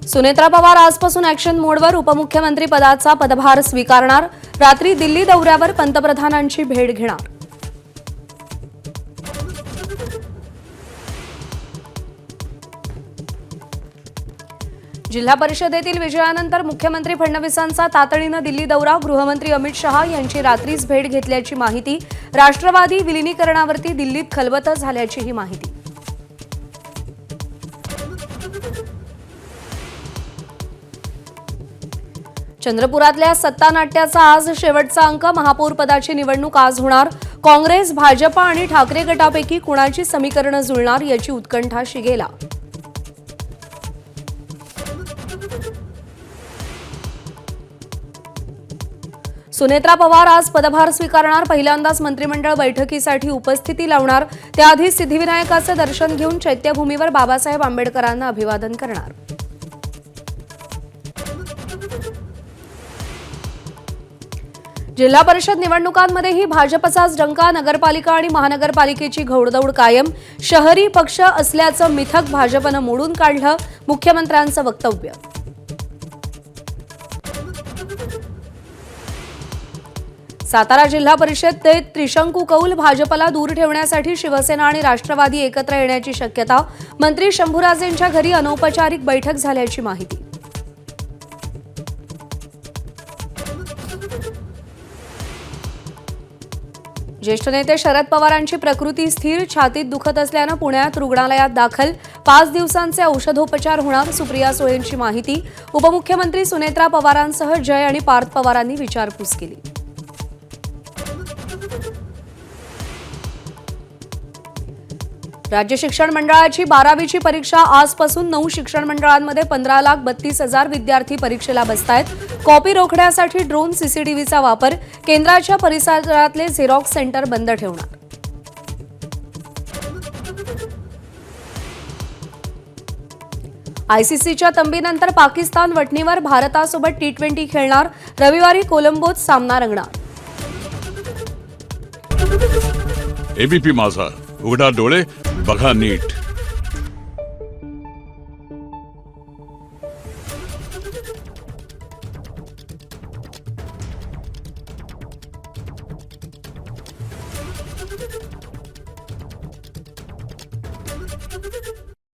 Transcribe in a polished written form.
सुनेत्रा पवार आजपासून ॲक्शन मोडवर उपमुख्यमंत्री पदाचा पदभार स्वीकारणार। रात्री दिल्ली दौऱ्यावर पंतप्रधानांची भेट घेणार। जिल्हा परिषदेतील विजयानंतर मुख्यमंत्री फडणवीसांचा तातडीने दिल्ली दौरा। गृहमंत्री अमित शहा यांची रात्रीच भेट घेतल्याची माहिती। राष्ट्रवादी विलीनीकरणावरती दिल्लीत खलबत झाल्याची ही माहिती। चंद्रपुरातल्या सत्ता नाट्याचा आज शेवटचा अंक। महापौर पदाची निवडणूक आज होणार। काँग्रेस, भाजपा आणि ठाकरे गटापैकी कुणाची समीकरणं जुळणार याची उत्कंठा शिगेला। सुनेत्रा पवार आज पदभार स्वीकारणार। पहिल्यांदाच मंत्रिमंडळ बैठकीसाठी उपस्थिती लावणार। त्याआधी सिद्धिविनायकाचे दर्शन घेऊन चैत्यभूमीवर बाबासाहेब आंबेडकरांना अभिवादन करणार। जिल्हा परिषद निवडणुकांमध्येही भाजपचाच डंका। नगरपालिका आणि महानगरपालिकेची घोडदौड कायम। शहरी पक्ष असल्याचं मिथक भाजपनं मोडून काढलं। मुख्यमंत्र्यांचं वक्तव्य। सातारा जिल्हा परिषदेत त्रिशंकू कौल। भाजपला दूर ठेवण्यासाठी शिवसेना आणि राष्ट्रवादी एकत्र येण्याची शक्यता। मंत्री शंभूराजेंच्या घरी अनौपचारिक बैठक झाल्याची माहिती। ज्येष्ठ नेते शरद पवारांची प्रकृती स्थिर। छातीत दुखत असल्यानं पुण्यात रुग्णालयात दाखल। 5 दिवसांचे औषधोपचार होणार। सुप्रिया सुळेंची माहिती। उपमुख्यमंत्री सुनेत्रा पवारांसह जय आणि पार्थ पवारांनी विचारपूस केली। राज्य शिक्षण मंडळाची 12वीची परीक्षा आजपासून 9 शिक्षण मंडळांमध्ये 15,32,000 विद्यार्थी परीक्षेला बसतायत। कॉपी रोखण्यासाठी ड्रोन, सीसीटीव्हीचा वापर। केंद्राच्या परिसरातले झेरॉक्स सेंटर बंद ठेवणार। आयसीसीच्या तंबीनंतर पाकिस्तान वटणीवर भारतासोबत T20 खेळणार। रविवारी कोलंबोत सामना रंगणार। एबीपी माझा, उघडा डोळे बघा नीट।